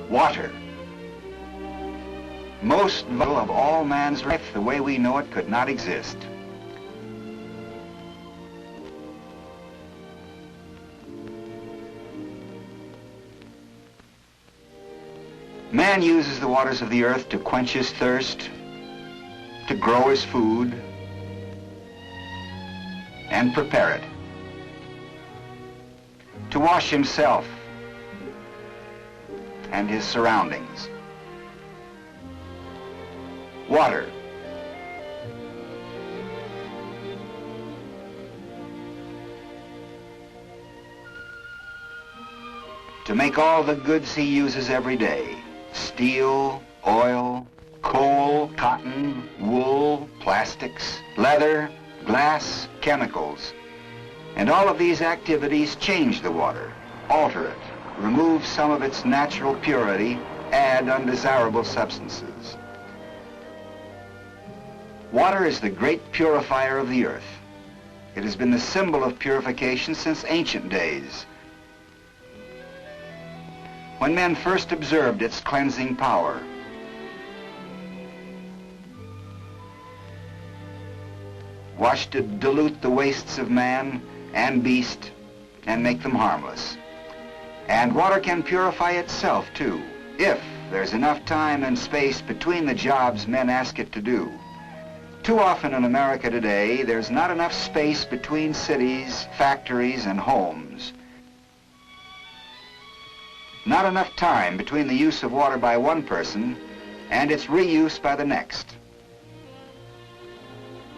Water. Most vital of all man's life, the way we know it, could not exist. Man uses the waters of the earth to quench his thirst, to grow his food, and prepare it, to wash himself and his surroundings. Water. To make all the goods he uses every day: steel, oil, coal, cotton, wool, plastics, leather, glass, chemicals. And all of these activities change the water, alter it, remove some of its natural purity, add undesirable substances. Water is the great purifier of the earth. It has been the symbol of purification since ancient days, when men first observed its cleansing power. Watched it dilute the wastes of man and beast and make them harmless. And water can purify itself too, if there's enough time and space between the jobs men ask it to do. Too often in America today, there's not enough space between cities, factories, and homes. Not enough time between the use of water by one person and its reuse by the next.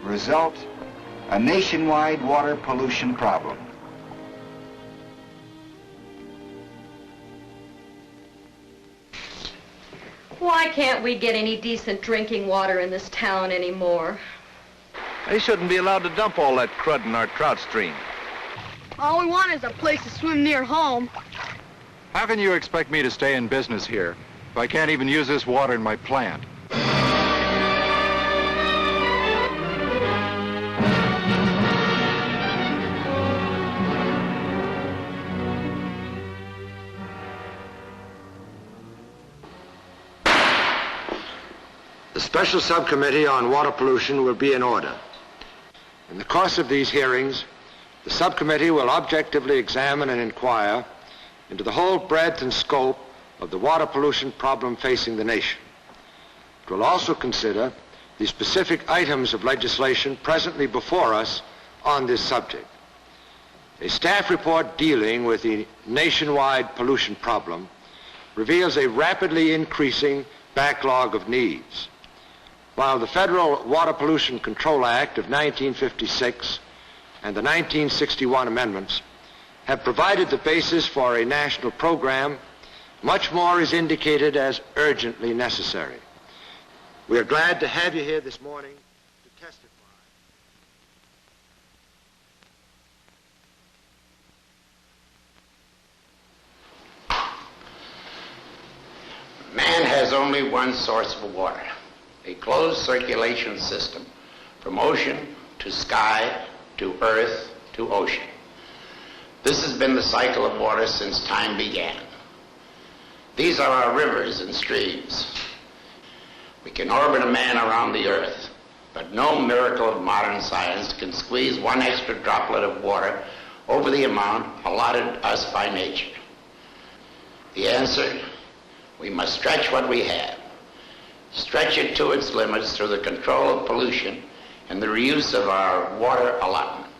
Result, a nationwide water pollution problem. Why can't we get any decent drinking water in this town anymore? They shouldn't be allowed to dump all that crud in our trout stream. All we want is a place to swim near home. How can you expect me to stay in business here if I can't even use this water in my plant? The Special Subcommittee on Water Pollution will be in order. In the course of these hearings, the subcommittee will objectively examine and inquire into the whole breadth and scope of the water pollution problem facing the nation. It will also consider the specific items of legislation presently before us on this subject. A staff report dealing with the nationwide pollution problem reveals a rapidly increasing backlog of needs. While the Federal Water Pollution Control Act of 1956 and the 1961 amendments have provided the basis for a national program, much more is indicated as urgently necessary. We are glad to have you here this morning to testify. Man has only one source of water, a closed circulation system from ocean to sky to earth to ocean. This has been the cycle of water since time began. These are our rivers and streams. We can orbit a man around the earth, but no miracle of modern science can squeeze one extra droplet of water over the amount allotted us by nature. The answer: we must stretch what we have. Stretch it to its limits through the control of pollution and the reuse of our water allotment.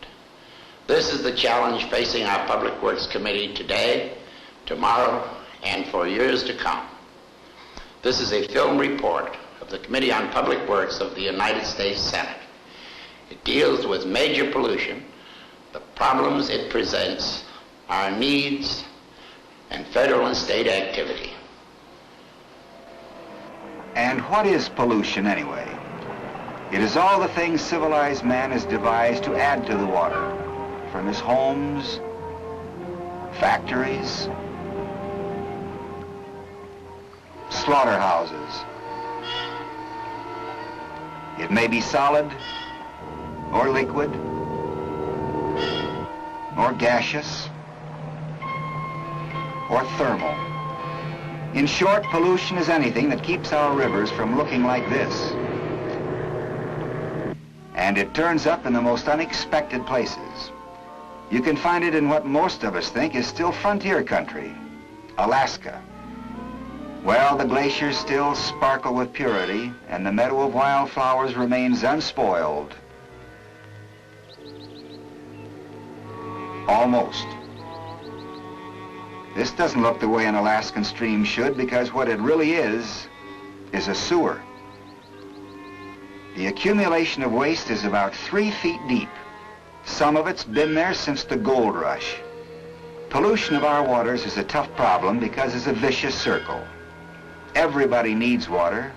This is the challenge facing our Public Works Committee today, tomorrow, and for years to come. This is a film report of the Committee on Public Works of the United States Senate. It deals with major pollution, the problems it presents, our needs, and federal and state activity. And what is pollution anyway? It is all the things civilized man has devised to add to the water, from his homes, factories, slaughterhouses. It may be solid, or liquid, or gaseous, or thermal. In short, pollution is anything that keeps our rivers from looking like this. And it turns up in the most unexpected places. You can find it in what most of us think is still frontier country, Alaska. Well, the glaciers still sparkle with purity, and the meadow of wildflowers remains unspoiled. Almost. This doesn't look the way an Alaskan stream should, because what it really is a sewer. The accumulation of waste is about 3 feet deep. Some of it's been there since the gold rush. Pollution of our waters is a tough problem because it's a vicious circle. Everybody needs water.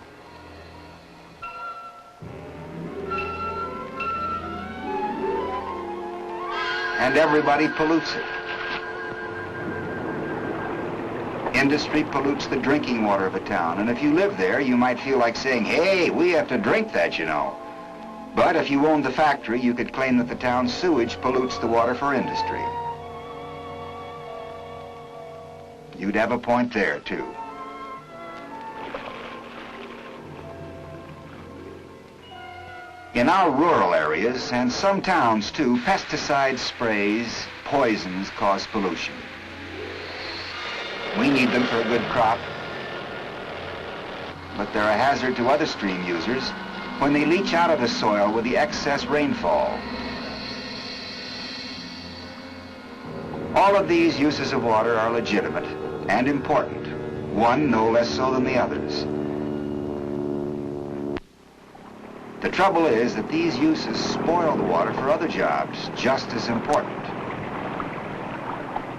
And everybody pollutes it. Industry pollutes the drinking water of a town, and if you live there, you might feel like saying, hey, we have to drink that, you know. But if you owned the factory, you could claim that the town's sewage pollutes the water for industry. You'd have a point there, too. In our rural areas, and some towns too, pesticide sprays, poisons cause pollution. We need them for a good crop, but they're a hazard to other stream users when they leach out of the soil with the excess rainfall. All of these uses of water are legitimate and important, one no less so than the others. The trouble is that these uses spoil the water for other jobs just as important.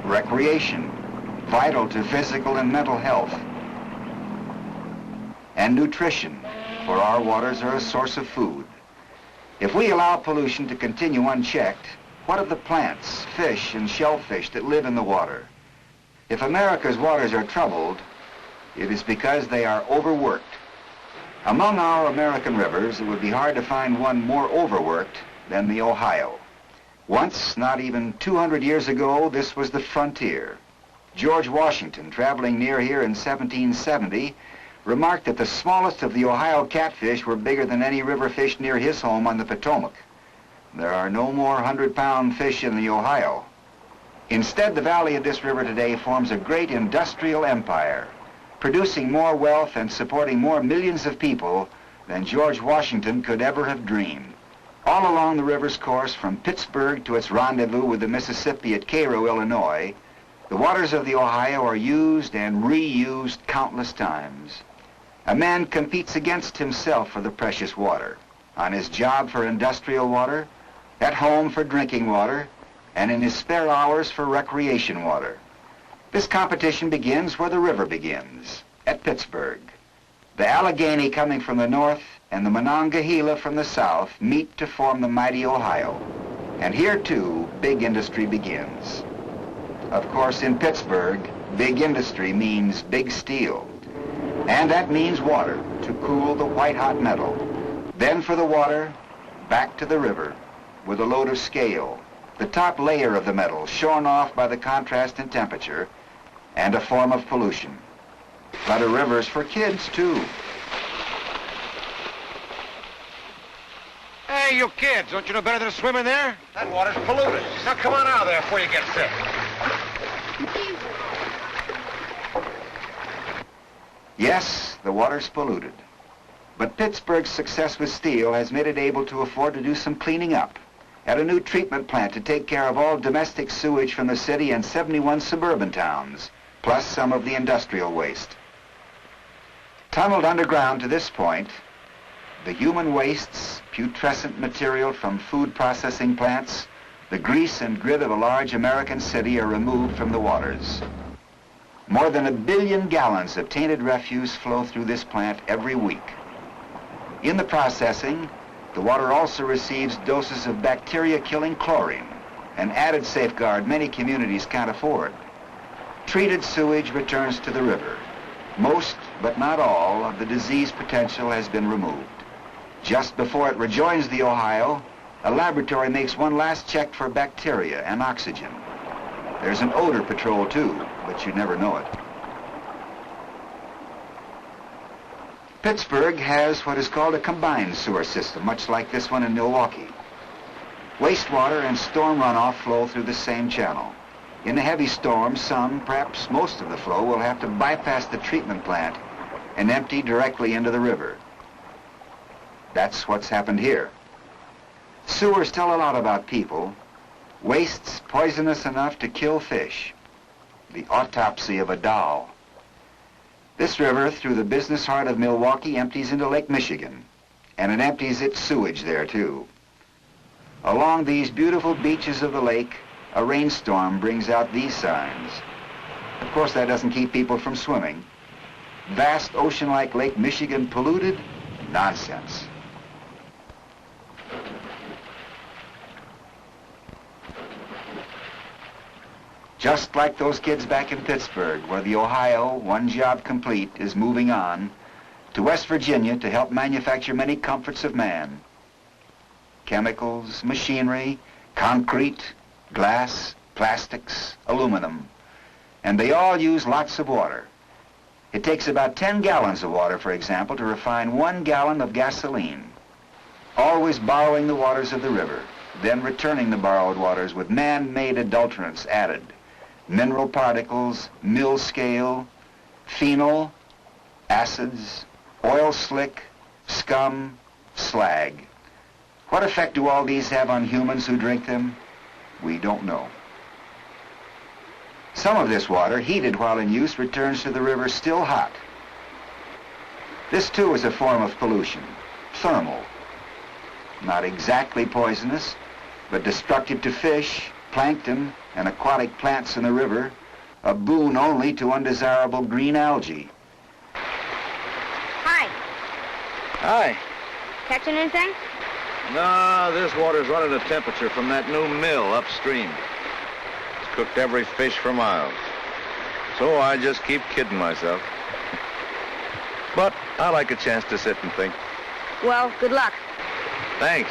Recreation, vital to physical and mental health. And nutrition, for our waters are a source of food. If we allow pollution to continue unchecked, what of the plants, fish, and shellfish that live in the water? If America's waters are troubled, it is because they are overworked. Among our American rivers, it would be hard to find one more overworked than the Ohio. Once, not even 200 years ago, this was the frontier. George Washington, traveling near here in 1770, remarked that the smallest of the Ohio catfish were bigger than any river fish near his home on the Potomac. There are no more 100-pound fish in the Ohio. Instead, the valley of this river today forms a great industrial empire, producing more wealth and supporting more millions of people than George Washington could ever have dreamed. All along the river's course from Pittsburgh to its rendezvous with the Mississippi at Cairo, Illinois, the waters of the Ohio are used and reused countless times. A man competes against himself for the precious water, on his job for industrial water, at home for drinking water, and in his spare hours for recreation water. This competition begins where the river begins, at Pittsburgh. The Allegheny coming from the north and the Monongahela from the south meet to form the mighty Ohio. And here, too, big industry begins. Of course, in Pittsburgh, big industry means big steel. And that means water to cool the white-hot metal. Then for the water, back to the river with a load of scale, the top layer of the metal shorn off by the contrast in temperature, and a form of pollution. But a river's for kids, too. Hey, you kids, don't you know better than to swim in there? That water's polluted. Now come on out of there before you get sick. Yes, the water's polluted. But Pittsburgh's success with steel has made it able to afford to do some cleaning up at a new treatment plant to take care of all domestic sewage from the city and 71 suburban towns, plus some of the industrial waste. Tunneled underground to this point, the human wastes, putrescent material from food processing plants, the grease and grit of a large American city are removed from the waters. More than 1 billion gallons of tainted refuse flow through this plant every week. In the processing, the water also receives doses of bacteria-killing chlorine, an added safeguard many communities can't afford. Treated sewage returns to the river. Most, but not all, of the disease potential has been removed. Just before it rejoins the Ohio, a laboratory makes one last check for bacteria and oxygen. There's an odor patrol, too, but you'd never know it. Pittsburgh has what is called a combined sewer system, much like this one in Milwaukee. Wastewater and storm runoff flow through the same channel. In a heavy storm, some, perhaps most of the flow will have to bypass the treatment plant and empty directly into the river. That's what's happened here. Sewers tell a lot about people. Wastes poisonous enough to kill fish. The autopsy of a doll. This river, through the business heart of Milwaukee, empties into Lake Michigan, and it empties its sewage there, too. Along these beautiful beaches of the lake, a rainstorm brings out these signs. Of course, that doesn't keep people from swimming. Vast ocean-like Lake Michigan polluted? Nonsense. Just like those kids back in Pittsburgh, where the Ohio, one job complete, is moving on to West Virginia to help manufacture many comforts of man. Chemicals, machinery, concrete, glass, plastics, aluminum. And they all use lots of water. It takes about 10 gallons of water, for example, to refine 1 gallon of gasoline. Always borrowing the waters of the river, then returning the borrowed waters with man-made adulterants added. Mineral particles, mill scale, phenol, acids, oil slick, scum, slag. What effect do all these have on humans who drink them? We don't know. Some of this water, heated while in use, returns to the river still hot. This too is a form of pollution, thermal. Not exactly poisonous, but destructive to fish, plankton, and aquatic plants in the river, a boon only to undesirable green algae. Hi. Hi. Catching anything? No, this water's running a temperature from that new mill upstream. It's cooked every fish for miles. So I just keep kidding myself. But I like a chance to sit and think. Well, good luck. Thanks.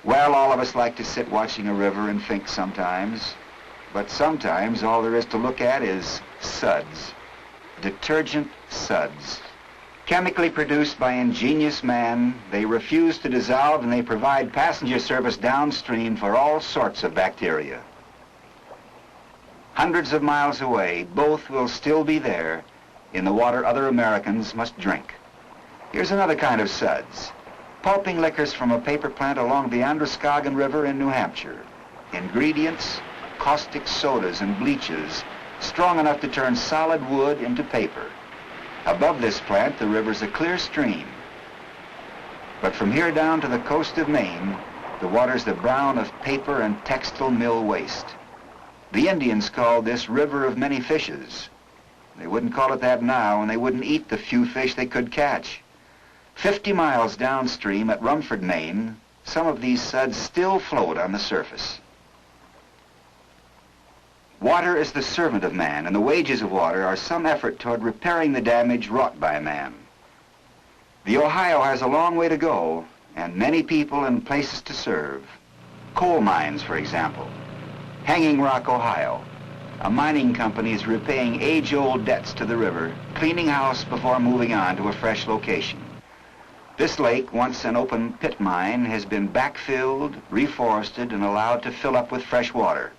Well, all of us like to sit watching a river and think sometimes. But sometimes all there is to look at is suds. Detergent suds. Chemically produced by ingenious man, they refuse to dissolve and they provide passenger service downstream for all sorts of bacteria. Hundreds of miles away, both will still be there in the water other Americans must drink. Here's another kind of suds. Pulping liquors from a paper plant along the Androscoggin River in New Hampshire. Ingredients, caustic sodas and bleaches, strong enough to turn solid wood into paper. Above this plant, the river's a clear stream. But from here down to the coast of Maine, the water's the brown of paper and textile mill waste. The Indians called this river of many fishes. They wouldn't call it that now, and they wouldn't eat the few fish they could catch. 50 miles downstream at Rumford, Maine, some of these suds still float on the surface. Water is the servant of man, and the wages of water are some effort toward repairing the damage wrought by man. The Ohio has a long way to go, and many people and places to serve. Coal mines, for example. Hanging Rock, Ohio. A mining company is repaying age-old debts to the river, cleaning house before moving on to a fresh location. This lake, once an open pit mine, has been backfilled, reforested, and allowed to fill up with fresh water.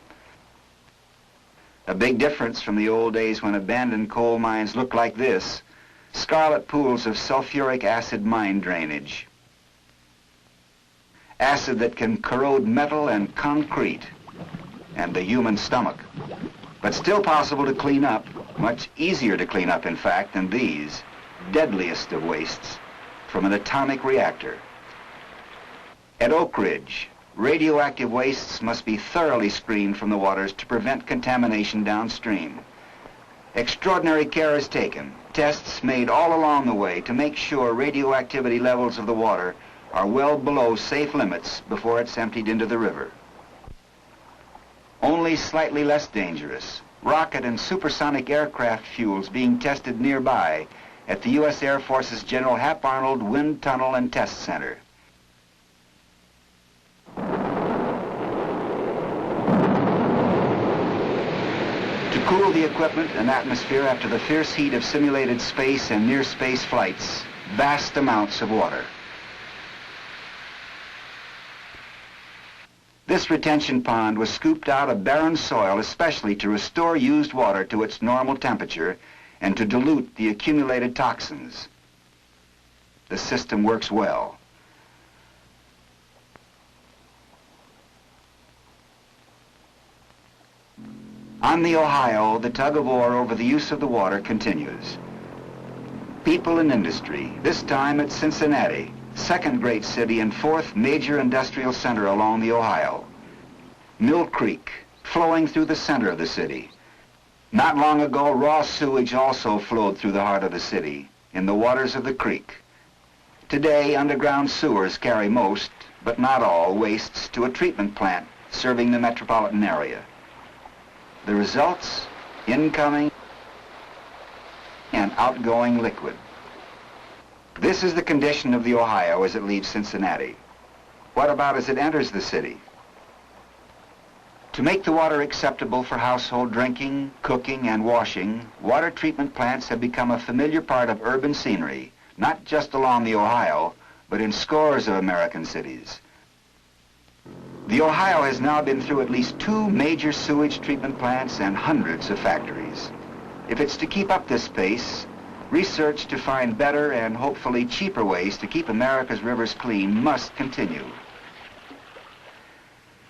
A big difference from the old days when abandoned coal mines looked like this, scarlet pools of sulfuric acid mine drainage. Acid that can corrode metal and concrete and the human stomach. But still possible to clean up, much easier to clean up, in fact, than these, deadliest of wastes, from an atomic reactor. At Oak Ridge, radioactive wastes must be thoroughly screened from the waters to prevent contamination downstream. Extraordinary care is taken, tests made all along the way to make sure radioactivity levels of the water are well below safe limits before it's emptied into the river. Only slightly less dangerous, rocket and supersonic aircraft fuels being tested nearby at the U.S. Air Force's General Hap Arnold Wind Tunnel and Test Center. To cool the equipment and atmosphere after the fierce heat of simulated space and near-space flights, vast amounts of water. This retention pond was scooped out of barren soil especially to restore used water to its normal temperature and to dilute the accumulated toxins. The system works well. On the Ohio, the tug-of-war over the use of the water continues. People and industry, this time at Cincinnati, second great city and fourth major industrial center along the Ohio. Mill Creek, flowing through the center of the city. Not long ago, raw sewage also flowed through the heart of the city, in the waters of the creek. Today, underground sewers carry most, but not all, wastes to a treatment plant serving the metropolitan area. The results, incoming and outgoing liquid. This is the condition of the Ohio as it leaves Cincinnati. What about as it enters the city? To make the water acceptable for household drinking, cooking, and washing, water treatment plants have become a familiar part of urban scenery, not just along the Ohio, but in scores of American cities. The Ohio has now been through at least 2 major sewage treatment plants and hundreds of factories. If it's to keep up this pace, research to find better and hopefully cheaper ways to keep America's rivers clean must continue.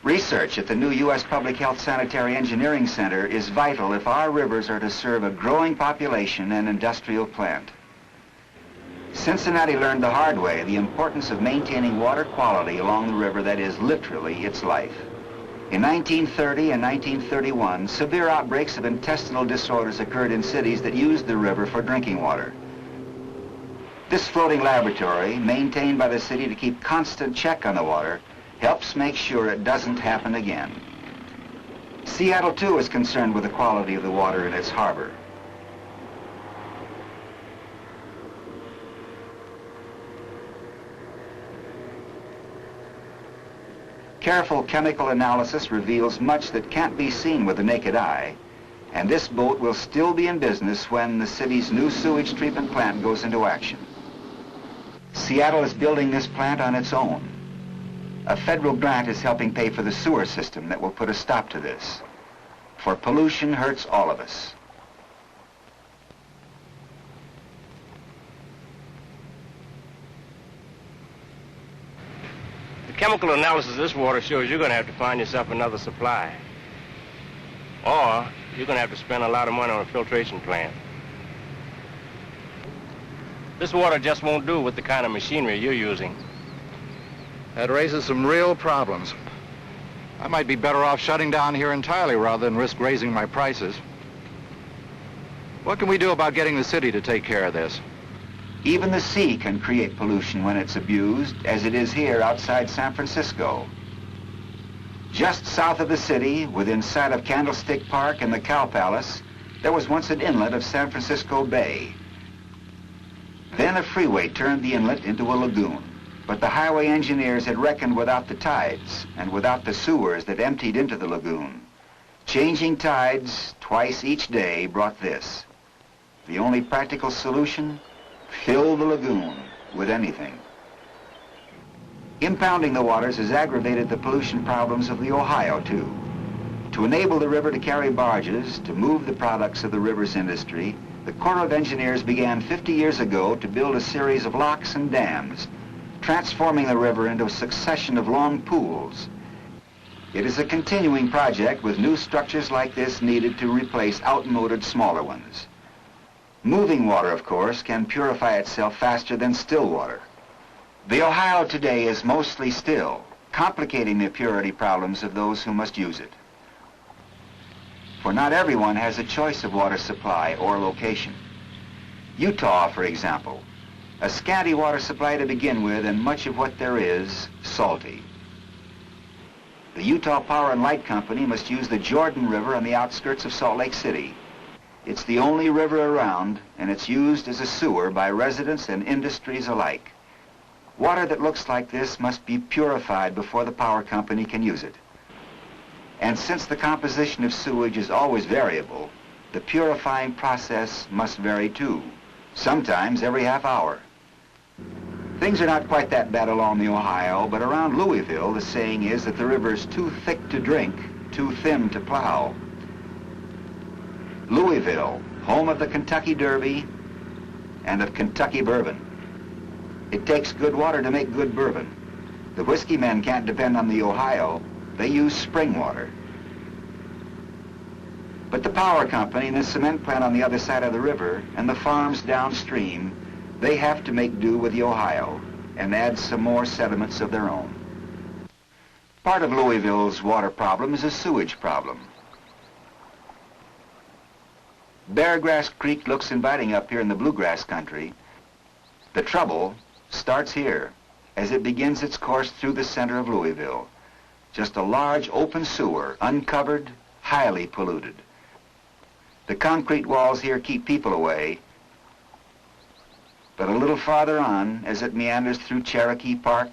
Research at the new U.S. Public Health Sanitary Engineering Center is vital if our rivers are to serve a growing population and industrial plant. Cincinnati learned the hard way the importance of maintaining water quality along the river that is literally its life. In 1930 and 1931, severe outbreaks of intestinal disorders occurred in cities that used the river for drinking water. This floating laboratory, maintained by the city to keep constant check on the water, helps make sure it doesn't happen again. Seattle, too, is concerned with the quality of the water in its harbor. Careful chemical analysis reveals much that can't be seen with the naked eye, and this boat will still be in business when the city's new sewage treatment plant goes into action. Seattle is building this plant on its own. A federal grant is helping pay for the sewer system that will put a stop to this. For pollution hurts all of us. The chemical analysis of this water shows you're going to have to find yourself another supply. Or you're going to have to spend a lot of money on a filtration plant. This water just won't do with the kind of machinery you're using. That raises some real problems. I might be better off shutting down here entirely rather than risk raising my prices. What can we do about getting the city to take care of this? Even the sea can create pollution when it's abused, as it is here outside San Francisco. Just south of the city, within sight of Candlestick Park and the Cow Palace, there was once an inlet of San Francisco Bay. Then a freeway turned the inlet into a lagoon. But the highway engineers had reckoned without the tides and without the sewers that emptied into the lagoon. Changing tides twice each day brought this. The only practical solution? Fill the lagoon with anything. Impounding the waters has aggravated the pollution problems of the Ohio, too. To enable the river to carry barges, to move the products of the river's industry, the Corps of Engineers began 50 years ago to build a series of locks and dams, transforming the river into a succession of long pools. It is a continuing project with new structures like this needed to replace outmoded smaller ones. Moving water, of course, can purify itself faster than still water. The Ohio today is mostly still, complicating the purity problems of those who must use it. For not everyone has a choice of water supply or location. Utah, for example, a scanty water supply to begin with, and much of what there is, salty. The Utah Power and Light Company must use the Jordan River on the outskirts of Salt Lake City. It's the only river around, and it's used as a sewer by residents and industries alike. Water that looks like this must be purified before the power company can use it. And since the composition of sewage is always variable, the purifying process must vary too, sometimes every half hour. Things are not quite that bad along the Ohio, but around Louisville, the saying is that the river is too thick to drink, too thin to plow. Louisville, home of the Kentucky Derby and of Kentucky bourbon. It takes good water to make good bourbon. The whiskey men can't depend on the Ohio. They use spring water. But the power company and the cement plant on the other side of the river and the farms downstream, they have to make do with the Ohio and add some more sediments of their own. Part of Louisville's water problem is a sewage problem. Beargrass Creek looks inviting up here in the bluegrass country. The trouble starts here as it begins its course through the center of Louisville. Just a large open sewer, uncovered, highly polluted. The concrete walls here keep people away, but a little farther on, as it meanders through Cherokee Park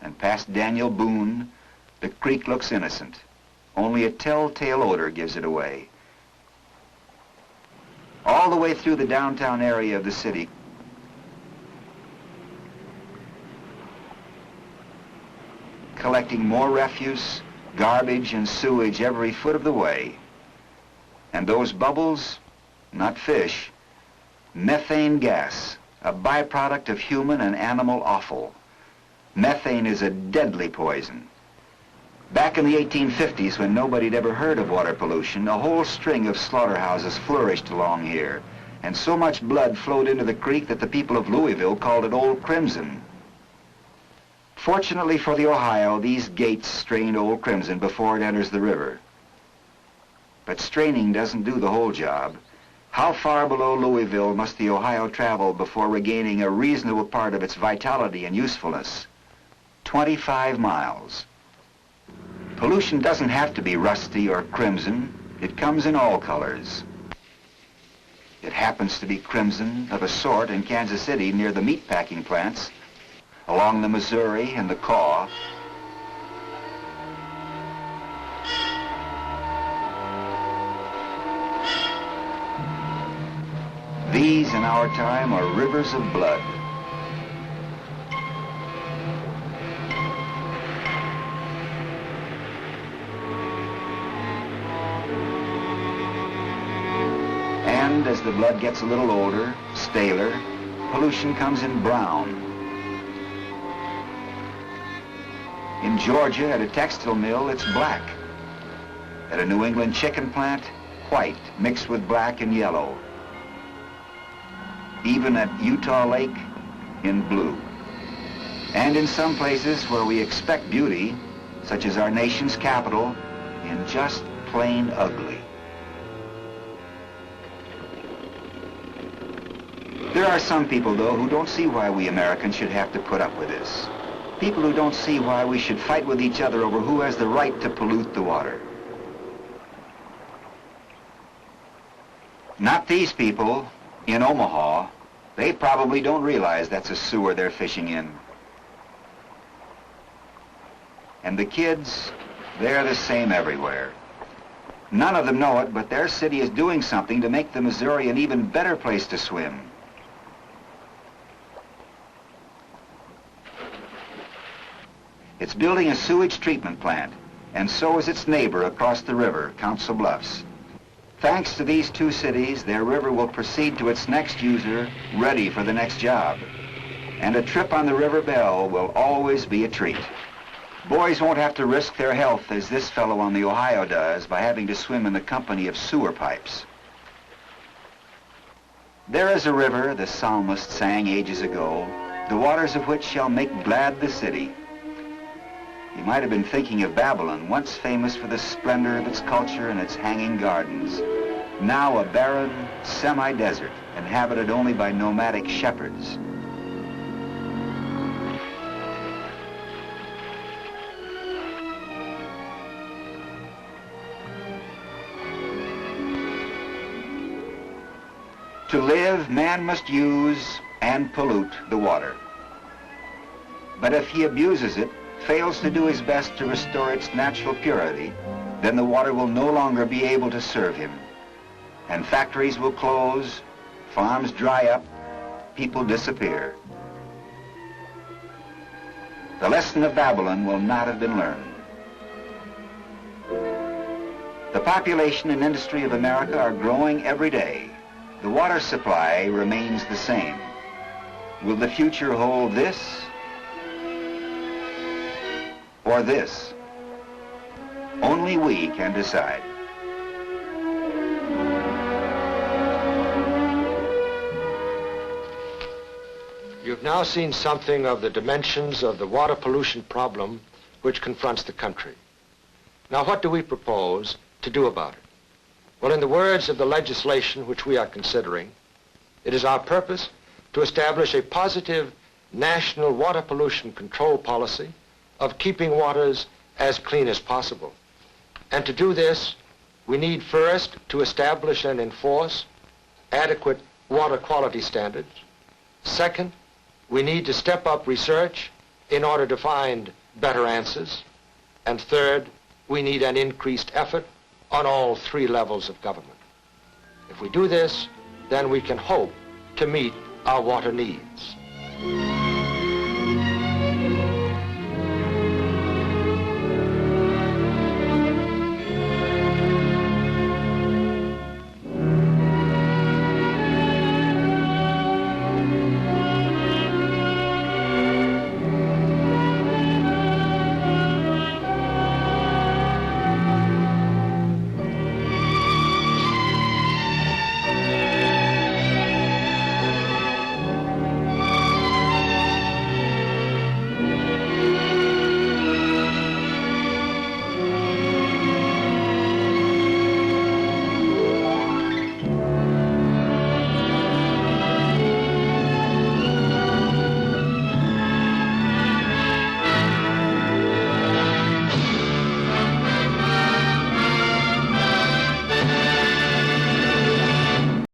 and past Daniel Boone, the creek looks innocent. Only a telltale odor gives it away. All the way through the downtown area of the city, collecting more refuse, garbage, and sewage every foot of the way. And those bubbles, not fish, methane gas, a byproduct of human and animal offal. Methane is a deadly poison. Back in the 1850s, when nobody had ever heard of water pollution, a whole string of slaughterhouses flourished along here, and so much blood flowed into the creek that the people of Louisville called it Old Crimson. Fortunately for the Ohio, these gates strain Old Crimson before it enters the river. But straining doesn't do the whole job. How far below Louisville must the Ohio travel before regaining a reasonable part of its vitality and usefulness? 25 miles. Pollution doesn't have to be rusty or crimson. It comes in all colors. It happens to be crimson of a sort in Kansas City near the meatpacking plants, along the Missouri and the Kaw. These in our time are rivers of blood. And as the blood gets a little older, staler, pollution comes in brown. In Georgia, at a textile mill, it's black. At a New England chicken plant, white, mixed with black and yellow. Even at Utah Lake, in blue. And in some places where we expect beauty, such as our nation's capital, in just plain ugly. There are some people, though, who don't see why we Americans should have to put up with this. People who don't see why we should fight with each other over who has the right to pollute the water. Not these people. In Omaha, they probably don't realize that's a sewer they're fishing in. And the kids, they're the same everywhere. None of them know it, but their city is doing something to make the Missouri an even better place to swim. It's building a sewage treatment plant, and so is its neighbor across the river, Council Bluffs. Thanks to these two cities, their river will proceed to its next user, ready for the next job. And a trip on the River Belle will always be a treat. Boys won't have to risk their health as this fellow on the Ohio does by having to swim in the company of sewer pipes. There is a river, the psalmist sang ages ago, the waters of which shall make glad the city. You might have been thinking of Babylon, once famous for the splendor of its culture and its hanging gardens. Now a barren, semi-desert, inhabited only by nomadic shepherds. To live, man must use and pollute the water. But if he abuses it, fails to do his best to restore its natural purity, then the water will no longer be able to serve him. and factories will close, farms dry up, people disappear. The lesson of Babylon will not have been learned. The population and industry of America are growing every day. The water supply remains the same. Will the future hold this or this? Only we can decide. You've now seen something of the dimensions of the water pollution problem which confronts the country. Now, what do we propose to do about it? Well, in the words of the legislation which we are considering, it is our purpose to establish a positive national water pollution control policy of keeping waters as clean as possible. And to do this, we need first to establish and enforce adequate water quality standards. Second, we need to step up research in order to find better answers. And third, we need an increased effort on all three levels of government. If we do this, then we can hope to meet our water needs.